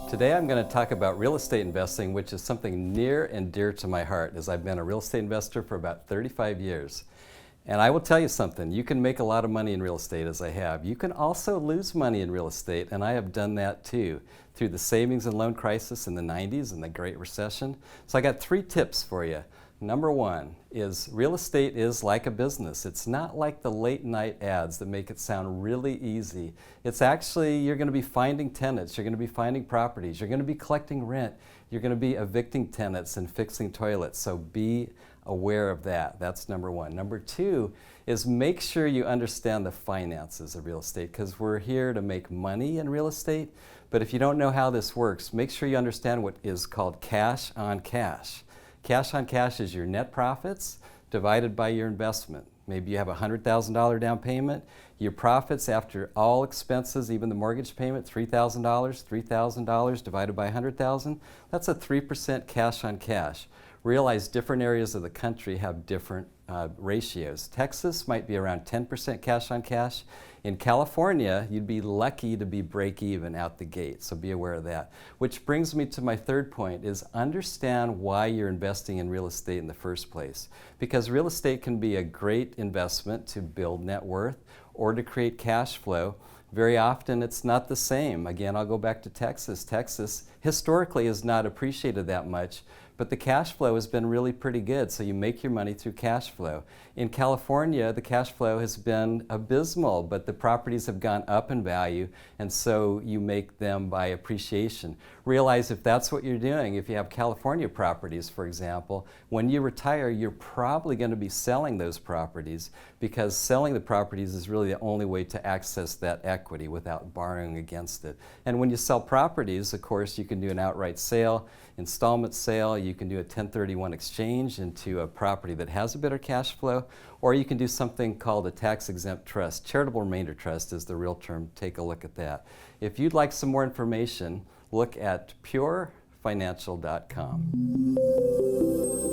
Today I'm going to talk about real estate investing, which is something near and dear to my heart, as I've been a real estate investor for about 35 years. And I will tell you something, you can make a lot of money in real estate, as I have. You can also lose money in real estate, and I have done that too, through the savings and loan crisis in the 90s and the Great Recession. So I got 3 tips for you. Number 1 is real estate is like a business. It's not like the late night ads that make it sound really easy. It's actually, you're going to be finding tenants, you're going to be finding properties, you're going to be collecting rent, you're going to be evicting tenants and fixing toilets. So be aware of that. That's number 1. Number 2 is make sure you understand the finances of real estate, because we're here to make money in real estate. But if you don't know how this works, make sure you understand what is called cash on cash. Cash on cash is your net profits divided by your investment. Maybe you have a $100,000 down payment. Your profits after all expenses, even the mortgage payment, $3,000 divided by $100,000. That's a 3% cash on cash. Realize different areas of the country have different ratios. Texas might be around 10% cash on cash. In California, you'd be lucky to be break even out the gate, so be aware of that. Which brings me to my 3rd point, is understand why you're investing in real estate in the first place. Because real estate can be a great investment to build net worth or to create cash flow. Very often it's not the same. Again, I'll go back to Texas. Texas historically has not appreciated that much, but the cash flow has been really pretty good, so you make your money through cash flow. In California, the cash flow has been abysmal, but the properties have gone up in value, and so you make them by appreciation. Realize if that's what you're doing, if you have California properties, for example, when you retire, you're probably going to be selling those properties, because selling the properties is really the only way to access that equity without borrowing against it. And when you sell properties, of course, you can do an outright sale, installment sale, you can do a 1031 exchange into a property that has a better cash flow, or you can do something called a tax-exempt trust. Charitable remainder trust is the real term. Take a look at that. If you'd like some more information, look at purefinancial.com.